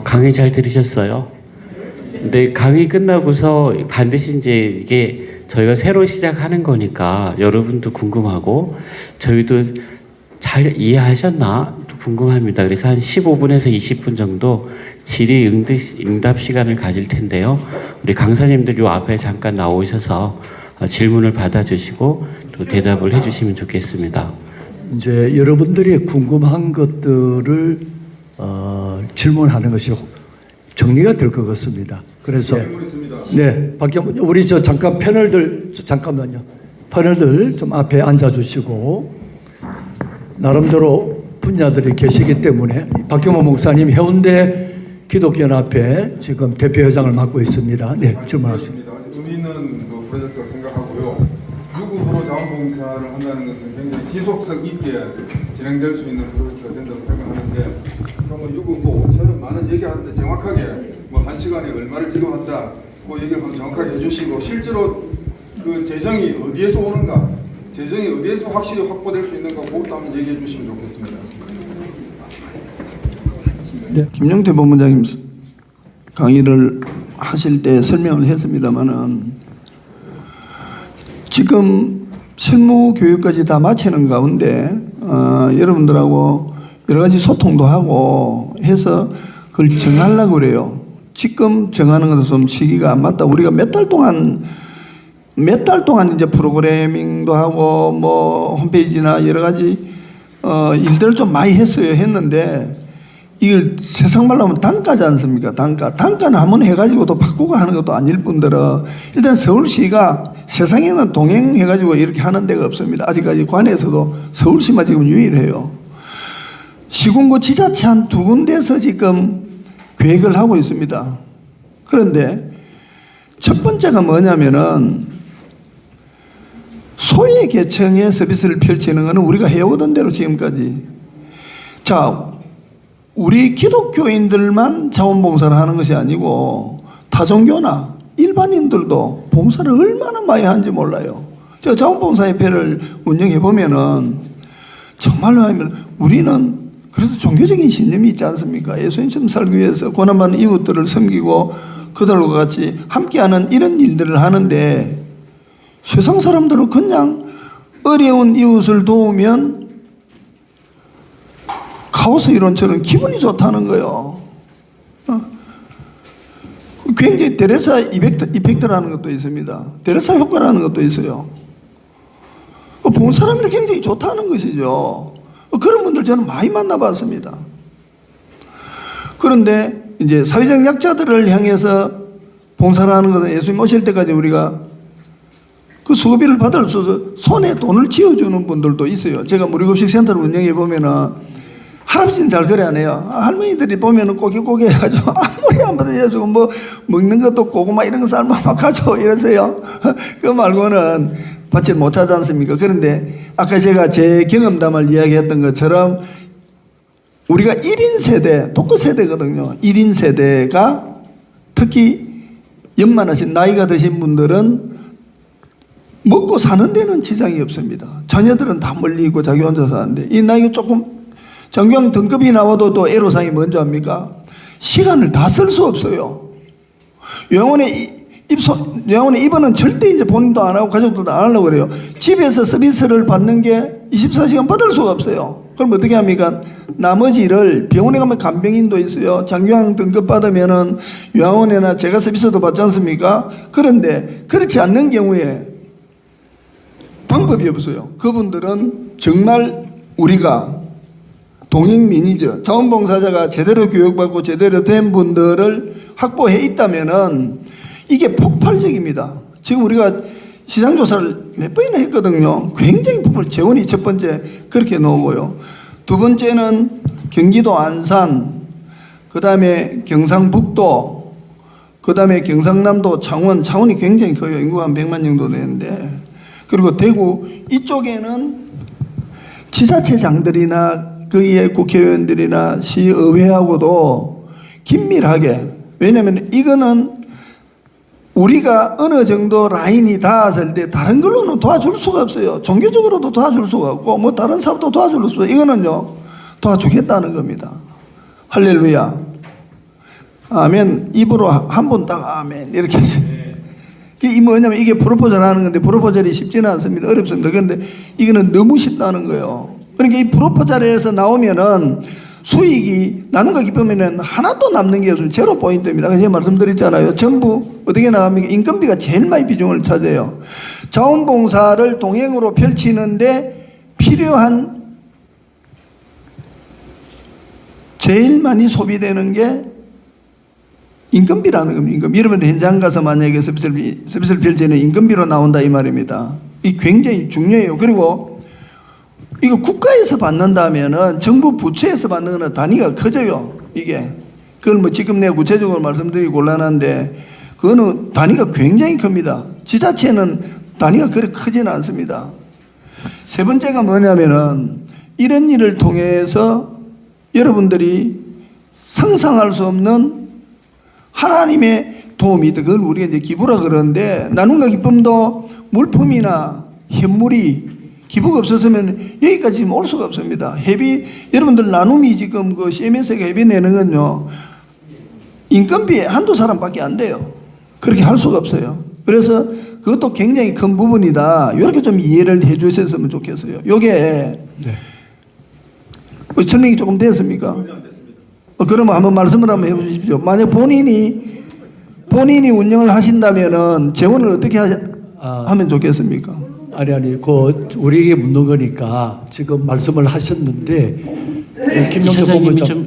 강의 잘 들으셨어요? 근데 강의 끝나고서 반드시 이제 이게 저희가 새로 시작하는 거니까 여러분도 궁금하고 저희도 잘 이해하셨나 궁금합니다. 그래서 한 15분에서 20분 정도 질의 응답 시간을 가질 텐데요. 우리 강사님들 요 앞에 잠깐 나오셔서 질문을 받아주시고 또 대답을 해주시면 좋겠습니다. 이제 여러분들이 궁금한 것들을 질문하는 것이 정리가 될 것 같습니다. 그래서 네, 박경문 우리 잠깐 패널들 잠깐만요. 패널들 좀 앞에 앉아주시고 나름대로 분야들이 계시기 때문에 박경문 목사님 해운대 기독연합회 지금 대표회장을 맡고 있습니다. 네, 질문하십니다. 의미 있는 프로젝트라고 생각하고요. 유급으로 자원봉사를 한다는 것은 굉장히 지속성 있게 진행될 수 있는 프로젝트가 된다고 생각하는데, 그러면 유급 5천원 많은 얘기하는데 정확하게 1시간에 얼마를 지급한다 얘기를 정확하게 해주시고, 실제로 그 재정이 어디에서 오는가, 재정이 어디에서 확실히 확보될 수 있는가, 그것도 한번 얘기해 주시면 좋겠습니다. 네. 김용태 본부장님 강의를 하실 때 설명을 했습니다만은 지금 실무 교육까지 다 마치는 가운데 여러분들하고 여러 가지 소통도 하고 해서 그걸 정하려고 그래요. 지금 정하는 것은 좀 시기가 안 맞다. 우리가 몇 달 동안 이제 프로그래밍도 하고 홈페이지나 여러 가지 일들을 좀 많이 했는데 이걸 세상 말로 하면 단가지 않습니까? 단가는 한번 해가지고 또 바꾸고 하는 것도 아닐 뿐더러 일단 서울시가 세상에는 동행해가지고 이렇게 하는 데가 없습니다. 아직까지 관에서도 서울시만 지금 유일해요. 시군구 지자체 한 2군데에서 지금 계획을 하고 있습니다. 그런데 첫 번째가 뭐냐면은 소외 계층의 서비스를 펼치는 것은 우리가 해오던 대로 지금까지. 자, 우리 기독교인들만 자원봉사를 하는 것이 아니고 타종교나 일반인들도 봉사를 얼마나 많이 하는지 몰라요. 제가 자원봉사협회를 운영해 보면은 정말로 하면 우리는 그래도 종교적인 신념이 있지 않습니까? 예수님처럼 살기 위해서 고난받는 이웃들을 섬기고 그들과 같이 함께하는 이런 일들을 하는데 세상 사람들은 그냥 어려운 이웃을 도우면 카오스 이론처럼 기분이 좋다는 거예요. 굉장히 데레사 이펙트라는 것도 있습니다. 데레사 효과라는 것도 있어요. 본 사람들이 굉장히 좋다는 것이죠. 그런 분들 저는 많이 만나봤습니다. 그런데 이제 사회적 약자들을 향해서 봉사를 하는 것은 예수님 오실 때까지 우리가 그 수고비를 받을 수 없어서 손에 돈을 쥐어주는 분들도 있어요. 제가 무료급식 센터를 운영해 보면은 할아버지는 잘 그래 안 해요. 할머니들이 보면은 꼬깃꼬깃 해가지고 아무리 안 받아줘가지고 먹는 것도 고구마 이런 거 삶아 막 가져 이러세요. 그거 말고는 받지 못하지 않습니까? 그런데 아까 제가 제 경험담을 이야기했던 것처럼 우리가 1인 세대, 독거 세대거든요. 1인 세대가 특히 연만하신 나이가 드신 분들은 먹고 사는 데는 지장이 없습니다. 자녀들은 다 멀리 있고 자기 혼자 사는데 이 나이가 조금 정경 등급이 나와도 또 애로사항이 뭔지 압니까? 시간을 다 쓸 수 없어요. 요양원에 입원은 절대 이제 본인도 안 하고 가족들도 안 하려고 그래요. 집에서 서비스를 받는 게 24시간 받을 수가 없어요. 그럼 어떻게 합니까? 나머지를 병원에 가면 간병인도 있어요. 장교양 등급 받으면은 요양원이나 제가 서비스도 받지 않습니까? 그런데 그렇지 않는 경우에 방법이 없어요. 그분들은 정말 우리가 동행민이죠. 자원봉사자가 제대로 교육받고 제대로 된 분들을 확보해 있다면은 이게 폭발적입니다. 지금 우리가 시장조사를 몇 번이나 했거든요. 굉장히 폭발. 재원이 첫 번째 그렇게 나오고요. 두 번째는 경기도 안산, 그 다음에 경상북도, 그 다음에 경상남도, 창원이 굉장히 커요. 인구가 한 100만 정도 되는데. 그리고 대구 이쪽에는 지자체장들이나 거기에 국회의원들이나 시의회하고도 긴밀하게, 왜냐하면 이거는 우리가 어느 정도 라인이 닿았을 때 다른 걸로는 도와줄 수가 없어요. 종교적으로도 도와줄 수가 없고 다른 사업도 도와줄 수가 없어요. 이거는요 도와주겠다는 겁니다. 할렐루야. 아멘. 입으로 한 번 딱 아멘. 이렇게 해서. 이 뭐냐면 이게 프로포절 하는 건데 프로포절이 쉽지는 않습니다. 어렵습니다. 그런데 이거는 너무 쉽다는 거예요. 그러니까 이 프로포절에서 나오면은 수익이 나눔과 기쁨에는 하나도 남는 게 없으면 제로 포인트입니다. 제가 말씀드렸잖아요. 전부 어떻게 나갑니까? 인건비가 제일 많이 비중을 차지해요. 자원봉사를 동행으로 펼치는데 필요한 제일 많이 소비되는 게 인건비라는 겁니다. 인건비. 여러분 현장 가서 만약에 서비스를 펼치는 인건비로 나온다 이 말입니다. 이 굉장히 중요해요. 그리고 이거 국가에서 받는다면은 정부 부처에서 받는 거는 단위가 커져요. 이게. 그걸 뭐 지금 내가 구체적으로 말씀드리기 곤란한데 그거는 단위가 굉장히 큽니다. 지자체는 단위가 그렇게 크지는 않습니다. 세 번째가 뭐냐면은 이런 일을 통해서 여러분들이 상상할 수 없는 하나님의 도움이 있다. 그걸 우리가 이제 기부라 그러는데 나눔과 기쁨도 물품이나 현물이 기부가 없었으면 여기까지 지금 올 수가 없습니다. 회비, 여러분들 나눔이 지금 그 CMS가 회비 내는 건요, 인건비에 한두 사람밖에 안 돼요. 그렇게 할 수가 없어요. 그래서 그것도 굉장히 큰 부분이다. 이렇게 좀 이해를 해 주셨으면 좋겠어요. 요게, 설명이 조금 됐습니까? 그러면 한번 말씀을 한번 해 주십시오. 만약 본인이 운영을 하신다면은 재원을 어떻게 하면 좋겠습니까? 아니, 그 우리에게 묻는 거니까 지금 말씀을 하셨는데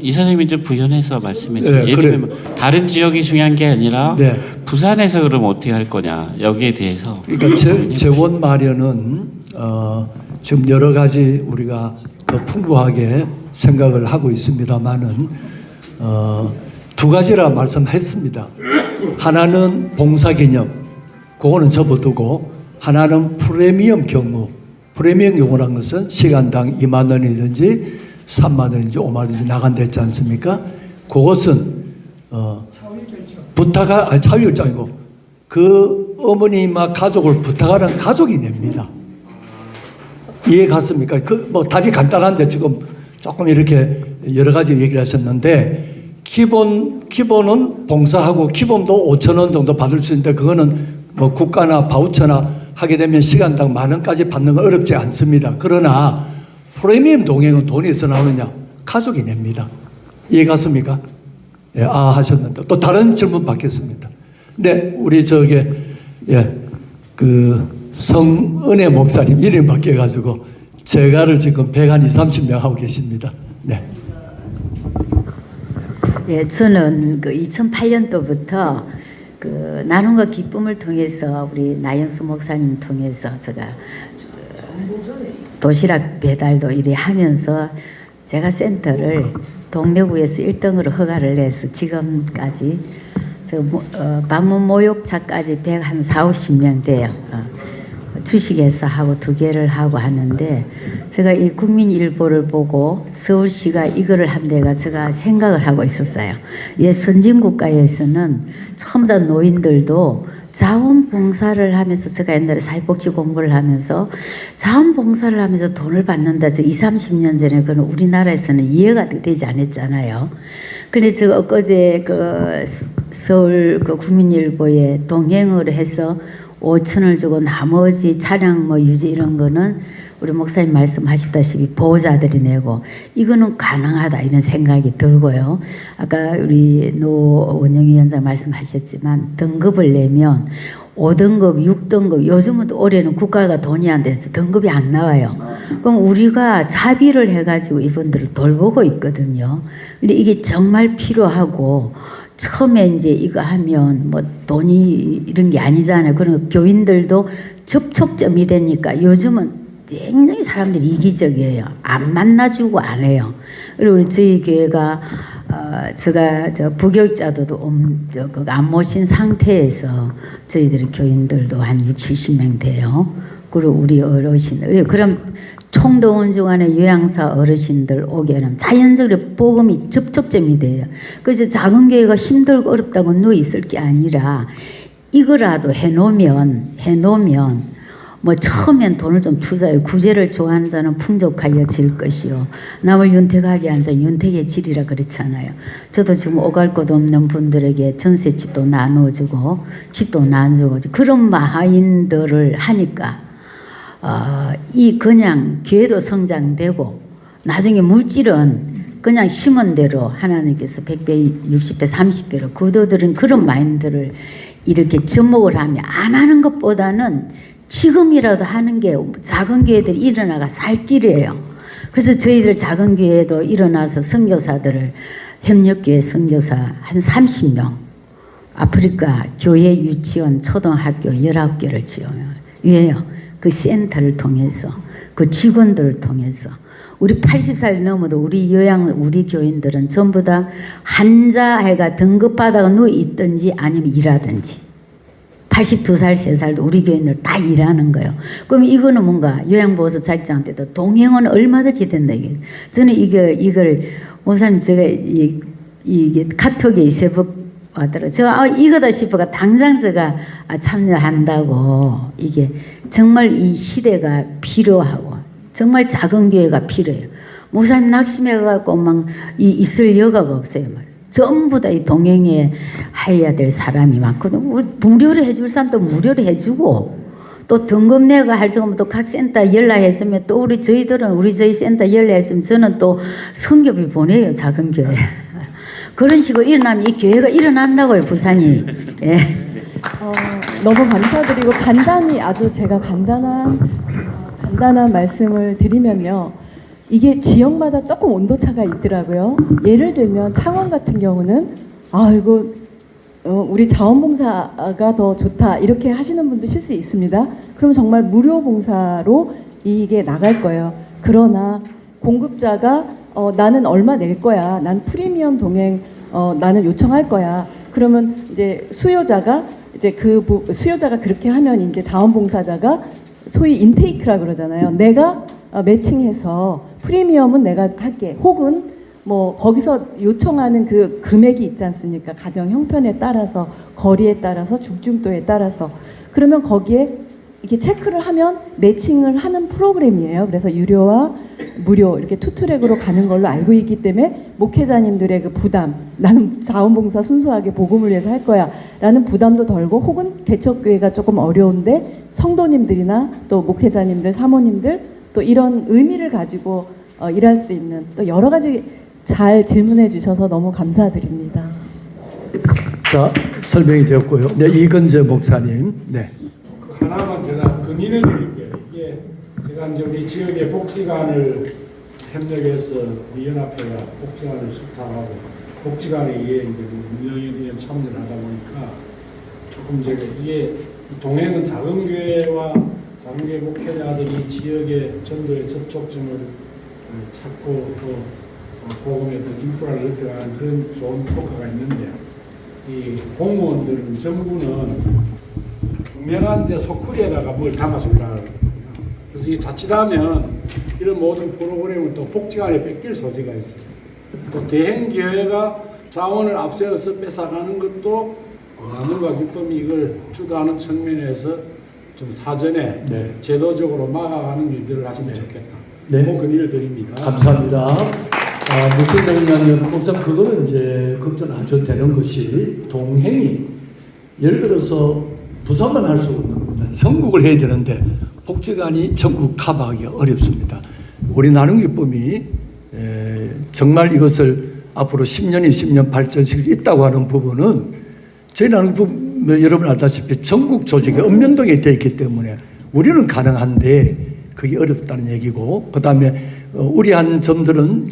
이 선생님이 좀 부연해서 말씀해 주세요. 네, 예를 들면 다른 지역이 중요한 게 아니라 네. 부산에서 그럼 어떻게 할 거냐 여기에 대해서. 그러니까 재원 마련은 지금 여러 가지 우리가 더 풍부하게 생각을 하고 있습니다만은 두 가지라 말씀했습니다. 하나는 봉사 개념, 그거는 접어두고 하나는 프리미엄 경우. 프리미엄 경우라는 것은 시간당 2만 원이든지 3만 원이든지 5만 원이든지 나간다 했지 않습니까? 그것은 차위 결정이고 그 어머니와 가족을 부탁하는 가족이 냅니다. 이해 갔습니까? 뭐 답이 간단한데 지금 조금 이렇게 여러 가지 얘기를 하셨는데 기본은 봉사하고 기본도 5천 원 정도 받을 수 있는데 그거는 뭐 국가나 바우처나 하게 되면 시간당 10,000원까지 받는 건 어렵지 않습니다. 그러나 프리미엄 동행은 돈이 어디서 나오느냐? 가족이 냅니다. 이해 갔습니까? 예, 하셨는데 또 다른 질문 받겠습니다. 네, 우리 성은혜 목사님 이름 바뀌어가지고 제가를 지금 130명 하고 계십니다. 네. 네, 저는 그 2008년도부터 그 나눔과 기쁨을 통해서 우리 나영수 목사님 통해서 제가 도시락 배달도 이래 하면서 제가 센터를 동래구에서 1등으로 허가를 내서 지금까지 방문 모욕자까지 140-50명 돼요. 주식회사 하고 2개를 하고 하는데 제가 이 국민일보를 보고 서울시가 이거를 한대가 제가 생각을 하고 있었어요. 예, 선진국가에서는 처음 다 노인들도 자원봉사를 하면서 제가 옛날에 사회복지 공부를 하면서 자원봉사를 하면서 돈을 받는다. 저 20-30년 전에 그는 우리나라에서는 이해가 되지 않았잖아요. 근데 제가 엊그제 그 서울 그 국민일보에 동행을 해서 5천을 주고 나머지 차량 뭐 유지 이런 거는 우리 목사님 말씀하셨다시피 보호자들이 내고 이거는 가능하다 이런 생각이 들고요. 아까 우리 노 원영위원장 말씀하셨지만 등급을 내면 5등급, 6등급 요즘은 올해는 국가가 돈이 안 돼서 등급이 안 나와요. 그럼 우리가 자비를 해가지고 이분들을 돌보고 있거든요. 근데 이게 정말 필요하고 처음에 이제 이거 하면 뭐 돈이 이런 게 아니잖아요. 그러니까 교인들도 접촉점이 되니까 요즘은 굉장히 사람들이 이기적이에요. 안 만나주고 안 해요. 그리고 저희 교회가 제가 부교육자도 안 모신 상태에서 저희들의 교인들도 한 60-70명 돼요. 그리고 우리 어르신들 그럼 총동원 주간에 요양사 어르신들 오게 하면 자연적으로 복음이 접촉점이 돼요. 그래서 작은 교회가 힘들고 어렵다고 누워 있을 게 아니라 이거라도 해놓으면 뭐 처음엔 돈을 좀 투자해요. 구제를 좋아하는 자는 풍족하여 질 것이요 남을 윤택하게 한 자는 윤택의 질이라 그렇잖아요. 저도 지금 오갈 곳 없는 분들에게 전셋집도 나눠주고 집도 나눠주고 그런 마인드를 하니까 이 그냥 교회도 성장되고 나중에 물질은 그냥 심은 대로 하나님께서 100배, 60배, 30배로 거둬들인 그런 마인드를 이렇게 접목을 하면 안 하는 것보다는 지금이라도 하는 게 작은 교회들이 일어나가 살 길이에요. 그래서 저희들 작은 교회도 일어나서 선교사들을 협력교회 선교사 한 30명 아프리카 교회 유치원 초등학교 19개를 지어요. 그 센터를 통해서 그 직원들을 통해서 우리 80살 넘어도 우리 우리 교인들은 전부 다 환자해가 등급받아가 누워 있든지 아니면 일하든지 82살, 3살도 우리 교인들 다 일하는 거예요. 그럼 이거는 뭔가 요양보호소 자격증한테도 동행은 얼마든지 된다. 이게. 저는 이걸 목사님 제가 이게 카톡에 세북 왔더라고요. 제가 이거다 싶어가 당장 제가 참여한다고 이게 정말 이 시대가 필요하고 정말 작은 교회가 필요해요. 목사님 낙심해갖고 막 있을 여가가 없어요. 전부 다 이 동행에 해야 될 사람이 많거든. 무료로 해줄 사람도 무료로 해주고 또 등급 내가 할 수 없으면 또 각 센터 연락해주면 또 저희 센터 연락해주면 저는 또 선교비 보내요. 작은 교회. 그런 식으로 일어나면 이 교회가 일어난다고요. 부산이. 예. 너무 감사드리고 아주 제가 간단한 말씀을 드리면요. 이게 지역마다 조금 온도차가 있더라고요. 예를 들면 창원 같은 경우는 우리 자원봉사가 더 좋다 이렇게 하시는 분도 있을 수 있습니다. 그럼 정말 무료 봉사로 이게 나갈 거예요. 그러나 공급자가 나는 얼마 낼 거야. 난 프리미엄 동행 나는 요청할 거야. 그러면 이제 수요자가 그렇게 하면 이제 자원봉사자가 소위 인테이크라 그러잖아요. 내가 매칭해서 프리미엄은 내가 할게. 혹은 뭐 거기서 요청하는 그 금액이 있지 않습니까? 가정 형편에 따라서 거리에 따라서 중증도에 따라서 그러면 거기에 이렇게 체크를 하면 매칭을 하는 프로그램이에요. 그래서 유료와 무료 이렇게 투트랙으로 가는 걸로 알고 있기 때문에 목회자님들의 그 부담, 나는 자원봉사 순수하게 복음을 위해서 할 거야 라는 부담도 덜고 혹은 개척교회가 조금 어려운데 성도님들이나 또 목회자님들, 사모님들 또 이런 의미를 가지고 일할 수 있는 또 여러 가지 잘 질문해 주셔서 너무 감사드립니다. 자, 설명이 되었고요. 네, 이건재 목사님. 네. 하나만 제가 건의를 드릴게요. 이게 제가 이제 우리 지역의 복지관을 협력해서 우리 연합회가 복지관을 수탁하고 복지관에 이게 이제 운영에 참여를 하다 보니까 조금 제가 이게 동행은 작은 교회와 작은 교회 목회자들이 지역의 전도의 접촉점을 찾고 또 복음의 인프라를 넓혀가는 그런 좋은 효과가 있는데 이 공무원들은 정부는 분명한 데 소쿠리에다가 뭘 담아주려고 그래서 이 자칫하면 이런 모든 프로그램을 또 복지관에 뺏길 소지가 있어요. 또 대행교회가 자원을 앞세워서 뺏어가는 것도 나눔과 기쁨이 이걸 주도하는 측면에서 좀 사전에 제도적으로 막아가는 일들을 하시면 좋겠다. 네. 그 건의를 드립니다. 감사합니다. 무슨 얘기냐면 목사 그거는 이제 걱정 안 하셔도 되는 것이 동행이 예를 들어서 부산만 할 수 없는 겁니다. 전국을 해야 되는데 복지관이 전국 커버하기 어렵습니다. 우리 나눔기쁨이 정말 이것을 앞으로 10년, 20년 발전시킬 수 있다고 하는 부분은 저희 나눔기쁨 여러분 알다시피 전국 조직이 읍면동에 되어 있기 때문에 우리는 가능한데 그게 어렵다는 얘기고 그 다음에 우려한 점들은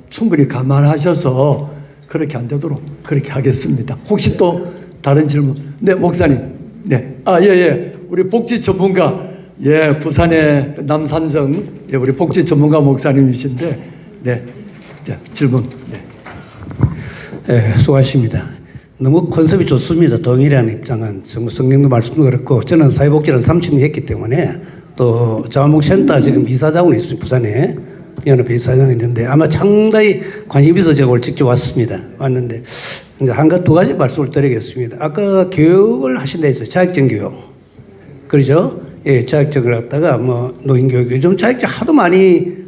충분히 감안하셔서 그렇게 안 되도록 그렇게 하겠습니다. 혹시 또 다른 질문? 네, 목사님. 네. 예. 우리 복지 전문가, 부산의 남산정, 우리 복지 전문가 목사님이신데, 네. 자, 질문. 네. 수고하십니다. 너무 컨셉이 좋습니다. 동일한 입장은 성령도 말씀도 그렇고 저는 사회복지를 30년 했기 때문에 또 자원봉센터 지금 이사장으로 있습니다. 부산에 연합회 이사장이 있는데 아마 상당히 관심이 있어서 제가 오늘 직접 왔는데 이제 두 가지 말씀을 드리겠습니다. 아까 교육을 하신다 했어요. 자격증 교육. 그렇죠? 예, 자격증을 갖다가 뭐 노인교육 요즘 자격증 하도 많이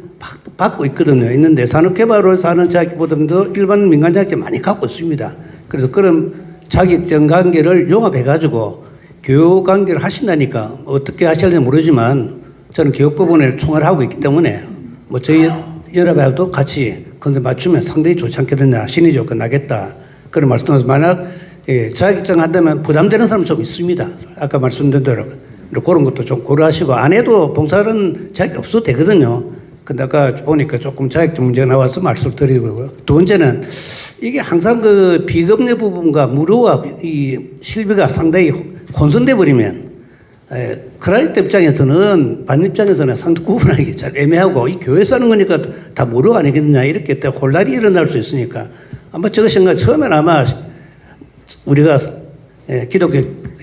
받고 있거든요. 있는데 산업개발을 하는 자격보다도 일반 민간 자격증 많이 갖고 있습니다. 그래서 그런 자격증 관계를 용합해가지고 교육 관계를 하신다니까 어떻게 하실지 모르지만 저는 교육부분에 총괄하고 있기 때문에 뭐 저희 연합하고도 같이 건데 맞추면 상당히 좋지 않겠느냐, 신의 조건 나겠다 그런 말씀드려서 만약 자격증 한다면 부담되는 사람 좀 있습니다. 아까 말씀드린 대로 그런 것도 좀 고려하시고 안 해도 봉사는 자격 없어도 되거든요. 근데 아까 보니까 조금 자격증 문제가 나와서 말씀을 드리고요. 두 번째는 이게 항상 그 비급여 부분과 무료와 이 실비가 상당히 혼선돼 버리면 클라이언트 입장에서는 받는 입장에서는 상당히 구분하기 잘 애매하고 이 교회에서 하는 거니까 다 무료 아니겠느냐 이렇게 때 혼란이 일어날 수 있으니까 아마 저것인가 처음엔 아마 우리가 기독교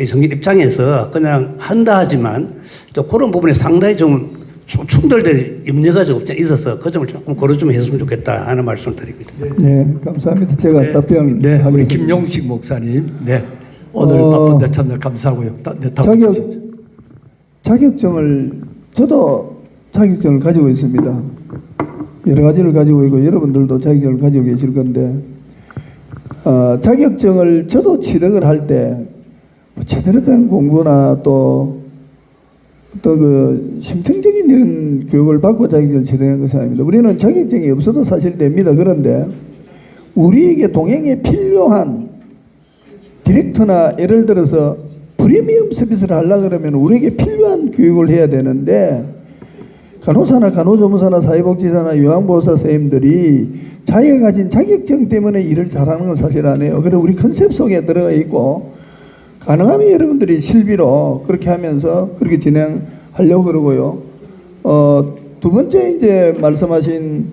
성인 입장에서 그냥 한다 하지만 또 그런 부분에 상당히 좀 충돌될 염려가 좀 있어서 그 점을 조금 고려 좀 했으면 좋겠다 하는 말씀을 드립니다. 네, 감사합니다. 제가 답변 네, 우리 하겠습니다. 김용식 목사님. 네. 오늘 바쁜데 참여 감사하고요. 네, 자격증을 저도 자격증을 가지고 있습니다. 여러 가지를 가지고 있고 여러분들도 자격증을 가지고 계실 건데 자격증을 저도 취득을 할 때 제대로 된 공부나 또 그 심층적인 이런 교육을 받고 자격증을 취득한 것이 아닙니다. 우리는 자격증이 없어도 사실 됩니다. 그런데 우리에게 동행에 필요한 디렉터나 예를 들어서 프리미엄 서비스를 하려고 그러면 우리에게 필요한 교육을 해야 되는데 간호사나 간호조무사나 사회복지사나 요양보호사 선생님들이 자기가 가진 자격증 때문에 일을 잘하는 건 사실 아니에요. 그래서 우리 컨셉 속에 들어가 있고 가능하면 여러분들이 실비로 그렇게 하면서 그렇게 진행하려고 그러고요. 두 번째 이제 말씀하신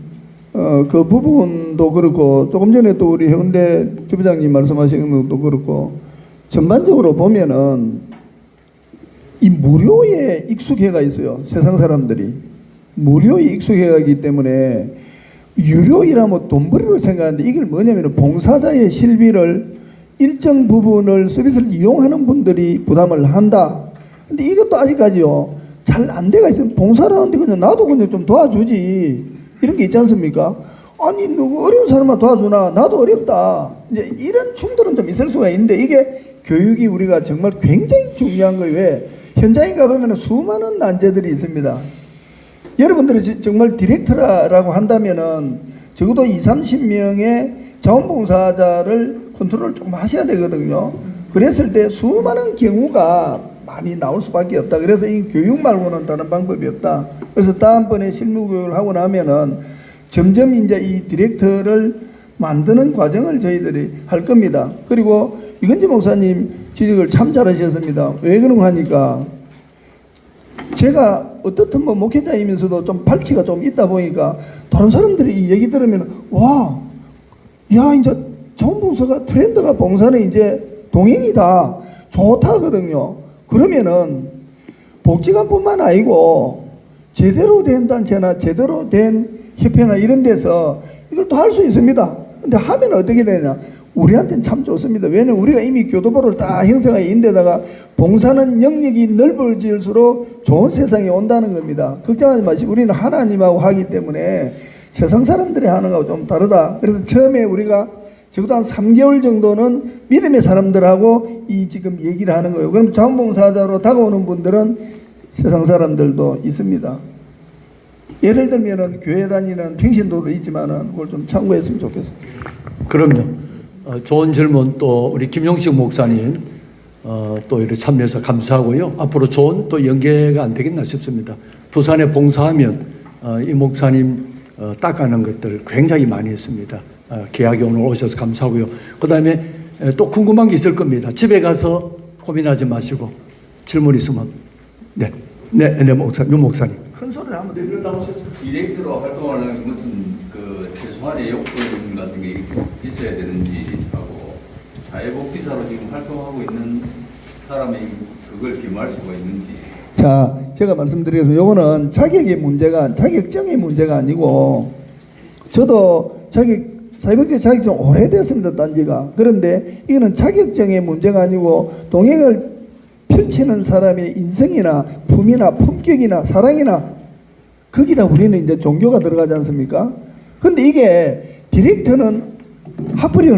그 부분도 그렇고 조금 전에 또 우리 해운대 지부장님 말씀하신 것도 그렇고 전반적으로 보면은 이 무료에 익숙해가 있어요. 세상 사람들이 무료에 익숙해가기 때문에 유료이라면 돈벌이로 생각하는데 이걸 뭐냐면 봉사자의 실비를 일정 부분을 서비스를 이용하는 분들이 부담을 한다. 근데 이것도 아직까지요 잘 안 돼가 있어요. 봉사를 하는데 그냥 나도 그냥 좀 도와주지 이런 게 있지 않습니까? 아니 누구 어려운 사람만 도와주나 나도 어렵다. 이제 이런 충돌은 좀 있을 수가 있는데 이게 교육이 우리가 정말 굉장히 중요한 거예요. 왜? 현장에 가보면 수많은 난제들이 있습니다. 여러분들이 정말 디렉터라고 한다면은 적어도 20-30명의 자원봉사자를 컨트롤 조금 하셔야 되거든요. 그랬을 때 수많은 경우가 많이 나올 수밖에 없다. 그래서 이 교육 말고는 다른 방법이 없다. 그래서 다음번에 실무교육을 하고 나면은 점점 이제 이 디렉터를 만드는 과정을 저희들이 할 겁니다. 그리고 이건재 목사님 지적을 참 잘하셨습니다. 왜 그런가 하니까 제가 어떻든 뭐 목회자이면서도 좀 발치가 좀 있다 보니까 다른 사람들이 이 얘기 들으면 와, 야 이제 자원봉사가 트렌드가 봉사는 이제 동행이다 좋다 하거든요. 그러면은 복지관뿐만 아니고 제대로 된 단체나 제대로 된 협회나 이런 데서 이걸 또 할 수 있습니다. 근데 하면 어떻게 되냐? 우리한테는 참 좋습니다. 왜냐면 우리가 이미 교도보를 다 형성해 있는데다가 봉사는 영역이 넓어질수록 좋은 세상이 온다는 겁니다. 걱정하지 마시고 우리는 하나님하고 하기 때문에 세상 사람들이 하는 거하고 좀 다르다. 그래서 처음에 우리가 적어도 한 3개월 정도는 믿음의 사람들하고 이 지금 얘기를 하는 거예요. 그럼 자원봉사자로 다가오는 분들은 세상 사람들도 있습니다. 예를 들면은 교회 다니는 평신도도 있지만은 그걸 좀 참고했으면 좋겠습니다. 그럼요. 좋은 질문 또 우리 김용식 목사님 또 이렇게 참여해서 감사하고요. 앞으로 좋은 또 연계가 안 되겠나 싶습니다. 부산에 봉사하면 이 목사님 닦아는 것들 굉장히 많이 했습니다. 귀하게 오늘 오셔서 감사하고요. 그 다음에 또 궁금한 게 있을 겁니다. 집에 가서 고민하지 마시고 질문 있으면 네 목사님, 유 목사님. 큰 소리를 한번 내려다보셨습니다. 디렉터로 활동하는 것은 그 최소한의 요건 같은 게 있어야 되는지 하고 사회복지사로 지금 활동하고 있는 사람이 그걸 겸할 수가 있는지. 자, 제가 말씀드리겠습니다. 요거는 자격증의 문제가 아니고 저도 사회복지 자격증 오래됐습니다. 딴지가. 그런데 이거는 자격증의 문제가 아니고 동행을 펼치는 사람의 인성이나 품이나 품격이나 사랑이나 거기다 우리는 이제 종교가 들어가지 않습니까? 근데 이게 디렉터는 학벌이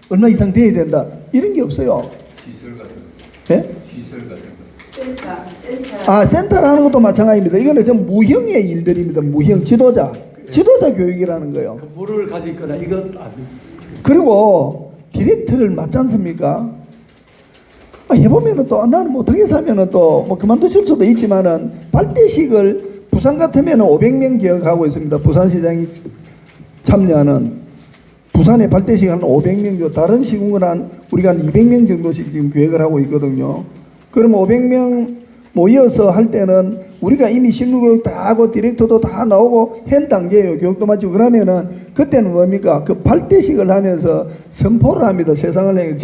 얼마 이상 돼야 된다 이런 게 없어요. 시설 같은 예? 시설 같은 센터라는 것도 마찬가지입니다. 이거는 좀 무형의 일들입니다. 무형 지도자 교육이라는 거예요. 물을 가질 거나 이것 그리고 디렉터를 맡지 않습니까? 해보면은 또 나는 못하겠어 하면은 또 뭐 그만두실 수도 있지만은 발대식을 부산 같으면은 500명 기억하고 있습니다. 부산시장이 참여하는 부산에 발대식 한 500명 정도, 다른 시군은 한 우리가 한 200명 정도씩 지금 계획을 하고 있거든요. 그러면 500명 모여서 할 때는 우리가 이미 실무교육 다 하고 디렉터도 다 나오고 현 단계예요. 교육도 마치고 그러면은 그때는 뭡니까? 그 발대식을 하면서 선포를 합니다. 세상을 향해.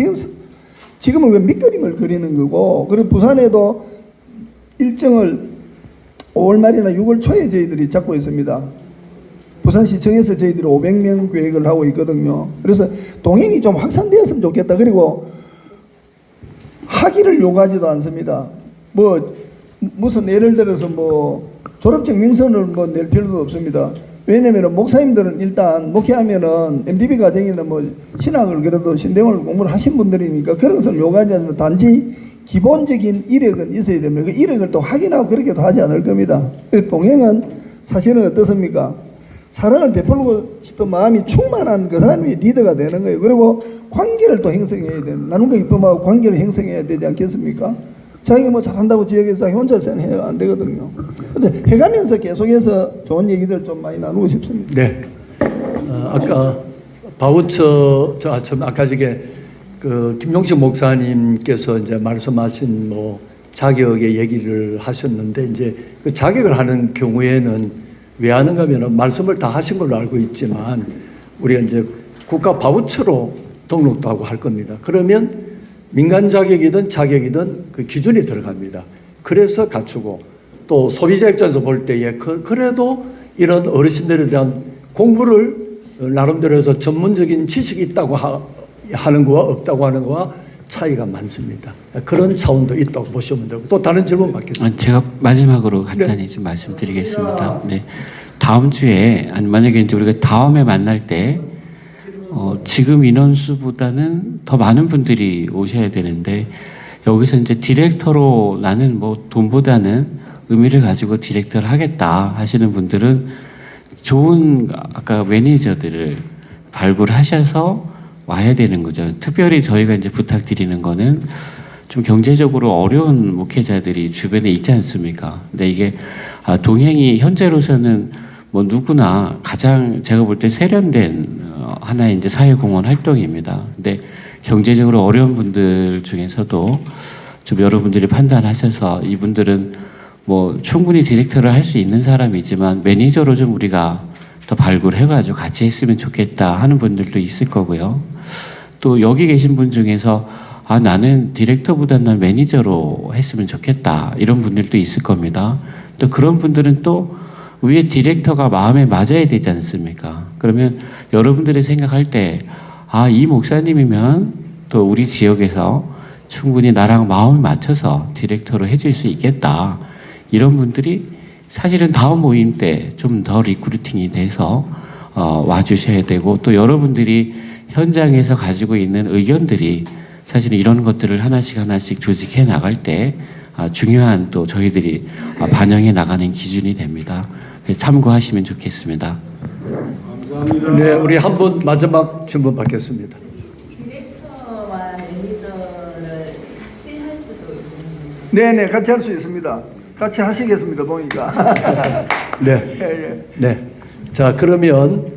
지금은 왜 밑그림을 그리는 거고, 그리고 부산에도 일정을 5월 말이나 6월 초에 저희들이 잡고 있습니다. 부산시청에서 저희들이 500명 계획을 하고 있거든요. 그래서 동행이 좀 확산되었으면 좋겠다. 그리고 학위를 요구하지도 않습니다. 무슨 예를 들어서 졸업증 명선을 낼 필요도 없습니다. 왜냐면은 목사님들은 일단 목회하면은 MDB 과정이나 신학을 그래도 신대원을 공부를 하신 분들이니까 그런 것을 요구하지 않으면 단지 기본적인 이력은 있어야 됩니다. 그 이력을 또 확인하고 그렇게도 하지 않을 겁니다. 동행은 사실은 어떻습니까? 사랑을 베풀고 싶은 마음이 충만한 그 사람이 리더가 되는 거예요. 그리고 관계를 또 형성해야 되는, 나눔과 기쁨하고 관계를 형성해야 되지 않겠습니까? 자기가 잘한다고 지역에서 자기 혼자서는 해야 안 되거든요. 근데 해가면서 계속해서 좋은 얘기들 좀 많이 나누고 싶습니다. 네. 아까 바우처 아까 저게 김용식 목사님께서 이제 말씀하신 자격의 얘기를 하셨는데 이제 그 자격을 하는 경우에는 왜 하는가 하면 말씀을 다 하신 걸로 알고 있지만 우리가 이제 국가 바우처로 등록도 하고 할 겁니다. 그러면 민간 자격이든 자격이든 그 기준이 들어갑니다. 그래서 갖추고 또 소비자 입장에서 볼 때에 그래도 이런 어르신들에 대한 공부를 나름대로 해서 전문적인 지식이 있다고 하는 거와 없다고 하는 거와 차이가 많습니다. 그런 차원도 있다고 보시면 되고 또 다른 질문 받겠습니다. 제가 마지막으로 간단히 좀 말씀드리겠습니다. 네. 다음 주에 만약에 이제 우리가 다음에 만날 때 지금 인원수보다는 더 많은 분들이 오셔야 되는데 여기서 이제 디렉터로 나는 돈보다는 의미를 가지고 디렉터를 하겠다 하시는 분들은 좋은 아까 매니저들을 발굴하셔서 와야 되는 거죠. 특별히 저희가 이제 부탁드리는 거는 좀 경제적으로 어려운 목회자들이 주변에 있지 않습니까? 근데 이게 동행이 현재로서는 누구나 가장 제가 볼 때 세련된 하나의 이제 사회공헌 활동입니다. 근데 경제적으로 어려운 분들 중에서도 좀 여러분들이 판단하셔서 이분들은 충분히 디렉터를 할 수 있는 사람이지만 매니저로 좀 우리가 더 발굴해가지고 같이 했으면 좋겠다 하는 분들도 있을 거고요. 또 여기 계신 분 중에서 나는 디렉터보다 난 매니저로 했으면 좋겠다 이런 분들도 있을 겁니다. 또 그런 분들은 또 위에 디렉터가 마음에 맞아야 되지 않습니까? 그러면 여러분들이 생각할 때 이 목사님이면 또 우리 지역에서 충분히 나랑 마음을 맞춰서 디렉터로 해줄 수 있겠다 이런 분들이 사실은 다음 모임 때 좀 더 리크루팅이 돼서 와주셔야 되고 또 여러분들이 현장에서 가지고 있는 의견들이 사실은 이런 것들을 하나씩 조직해 나갈 때 중요한 또 저희들이 반영해 나가는 기준이 됩니다. 참고하시면 좋겠습니다. 감사합니다. 네, 우리 한 분 마지막 질문 받겠습니다. 디렉터와 매니저를 같이 할 수도 있습니다. 네네, 같이 할 수 있습니다. 같이 하시겠습니다, 보니까. 네. 네. 자, 그러면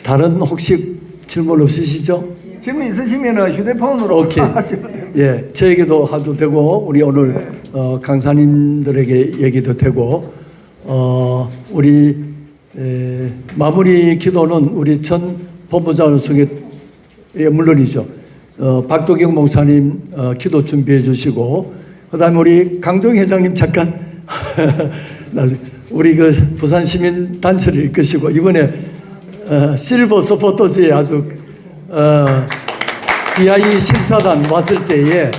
다른 혹시 질문 없으시죠? 질문 있으시면 휴대폰으로 오케이. 하시면 됩니다. 예, 저에게도 하도 되고 우리 오늘 강사님들에게 얘기도 되고 우리 마무리 기도는 우리 전 본부장을 통해 물론이죠. 박도경 목사님 기도 준비해 주시고 그다음에 우리 강동 회장님 잠깐 우리 그 부산 시민 단체를 이끄시고 이번에 실버 서포터즈에 아주 BI 14단 왔을 때에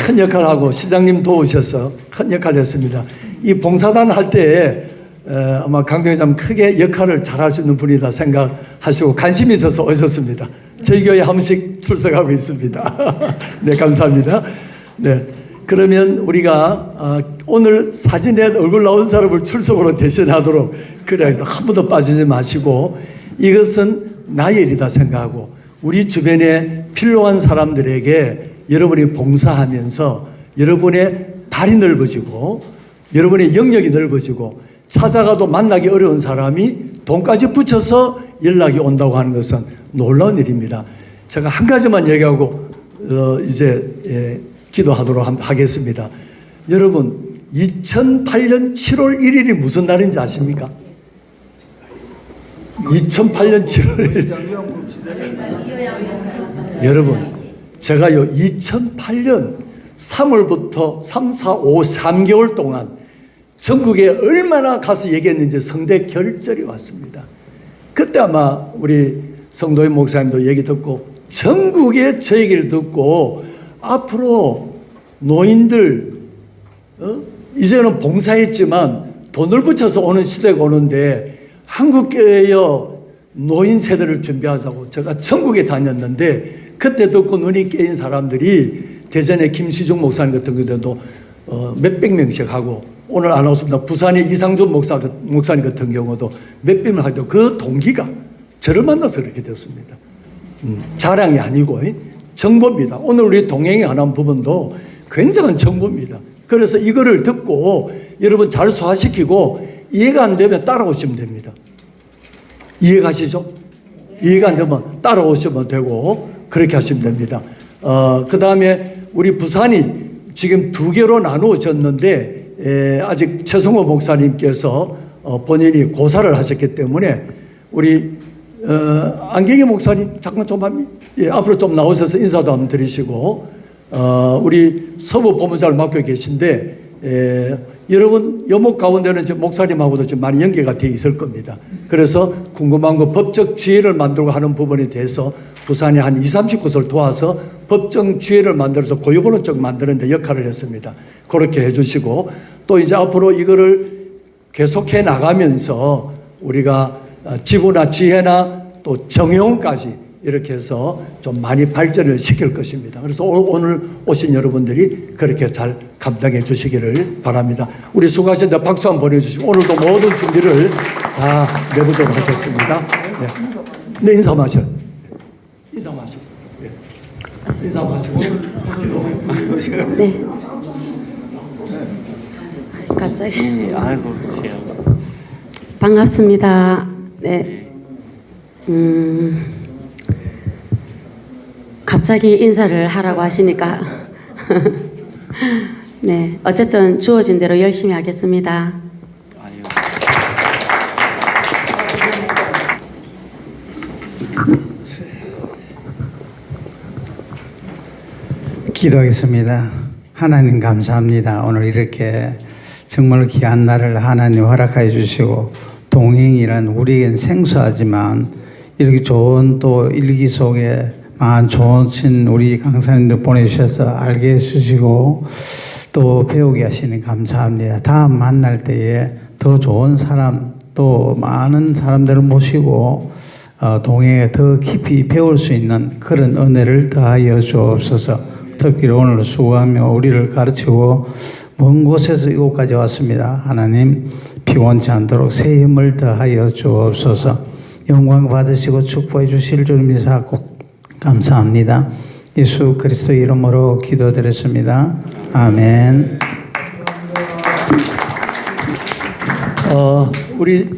큰 역할을 하고 시장님 도우셔서 큰 역할을 했습니다. 이 봉사단 할 때 아마 강동회장 크게 역할을 잘 할 수 있는 분이다 생각하시고 관심이 있어서 오셨습니다. 저희 교회 한 번씩 출석하고 있습니다. 네, 감사합니다. 네, 그러면 우리가 오늘 사진에 얼굴 나온 사람을 출석으로 대신하도록 그래 한 번도 빠지지 마시고 이것은 나의 일이다 생각하고 우리 주변에 필요한 사람들에게 여러분이 봉사하면서 여러분의 발이 넓어지고 여러분의 영역이 넓어지고 찾아가도 만나기 어려운 사람이 돈까지 붙여서 연락이 온다고 하는 것은 놀라운 일입니다. 제가 한 가지만 얘기하고 이제 기도하도록 하겠습니다. 여러분 2008년 7월 1일이 무슨 날인지 아십니까? 2008년 7월 1일 여러분 제가요 2008년 3월부터 3, 4, 5, 3개월 동안 전국에 얼마나 가서 얘기했는지 성대 결절이 왔습니다. 그때 아마 우리 성도의 목사님도 얘기 듣고 전국에 저 얘기를 듣고 앞으로 노인들 이제는 봉사했지만 돈을 붙여서 오는 시대가 오는데 한국교회여 노인 세대를 준비하자고 제가 전국에 다녔는데 그때 듣고 눈이 깨인 사람들이 대전의 김시중 목사님 같은 경우도 몇백 명씩 하고 오늘 안 왔습니다. 부산의 이상준 목사님 같은 경우도 몇백 명 하고 그 동기가 저를 만나서 그렇게 됐습니다. 자랑이 아니고 정보입니다. 오늘 우리 동행에 관한 부분도 굉장한 정보입니다. 그래서 이거를 듣고 여러분 잘 소화시키고 이해가 안 되면 따라오시면 됩니다. 이해가시죠? 이해가 안 되면 따라오시면 되고 그렇게 하시면 됩니다. 그 다음에 우리 부산이 지금 2개로 나누어졌는데 아직 최성호 목사님께서 본인이 고사를 하셨기 때문에 우리 안경희 목사님 잠깐 좀 앞으로 좀 나오셔서 인사도 한번 드리시고 우리 서부 법무사를 맡고 계신데 여러분 여목 가운데는 지금 목사님하고도 좀 많이 연계가 되어 있을 겁니다. 그래서 궁금한 거 법적 지혜를 만들고 하는 부분에 대해서 부산에 한 20, 30곳을 도와서 법정 지혜를 만들어서 고유번호증 만드는 데 역할을 했습니다. 그렇게 해주시고 또 이제 앞으로 이거를 계속해 나가면서 우리가 지부나 지혜나 또 정형까지 이렇게 해서 좀 많이 발전을 시킬 것입니다. 그래서 오늘 오신 여러분들이 그렇게 잘 감당해 주시기를 바랍니다. 우리 수고하셨는데 박수 한번 보내주시고 오늘도 모든 준비를 다 내보도록 하겠습니다. 네, 인사 마셔. 인사 마시고. 네. 인사 마시고. 네. 갑자기. 아이고, 반갑습니다. 네. 갑자기 인사를 하라고 하시니까 네, 어쨌든 주어진 대로 열심히 하겠습니다. 기도하겠습니다. 하나님 감사합니다. 오늘 이렇게 정말 귀한 날을 하나님 허락해 주시고 동행이란 우리에겐 생소하지만 이렇게 좋은 또 일기 속에 많은 좋으신 우리 강사님들 보내주셔서 알게 해주시고 또 배우게 하시니 감사합니다. 다음 만날 때에 더 좋은 사람 또 많은 사람들을 모시고 동행에 더 깊이 배울 수 있는 그런 은혜를 더하여 주옵소서. 특히로 오늘 수고하며 우리를 가르치고 먼 곳에서 이곳까지 왔습니다. 하나님 피곤치 않도록 새 힘을 더하여 주옵소서. 영광 받으시고 축복해 주실 줄 믿사고 감사합니다. 예수 그리스도 이름으로 기도드렸습니다. 아멘. 우리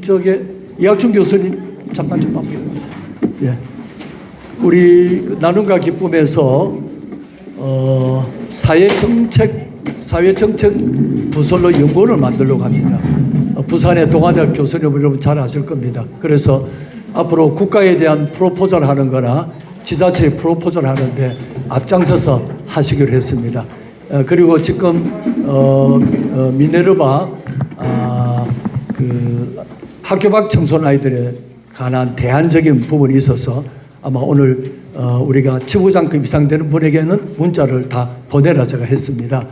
이학준 교수님 잠깐 좀 앞으로. 예. 우리 나눔과 기쁨에서 사회정책 부설로 연구원을 만들려고 합니다. 부산의 동아대학 교수님 여러분 잘 아실 겁니다. 그래서 앞으로 국가에 대한 프로포절 하는 거나 지자체에 프로포절 하는데 앞장서서 하시기로 했습니다. 그리고 지금 미네르바 그 학교 밖 청소년 아이들에 관한 대안적인 부분이 있어서 아마 오늘 우리가 지부장급 이상 되는 분에게는 문자를 다 보내라 제가 했습니다.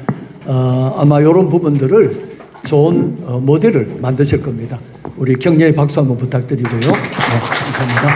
아마 이런 부분들을 좋은 모델을 만드실 겁니다. 우리 격려의 박수 한번 부탁드리고요. 네, 감사합니다.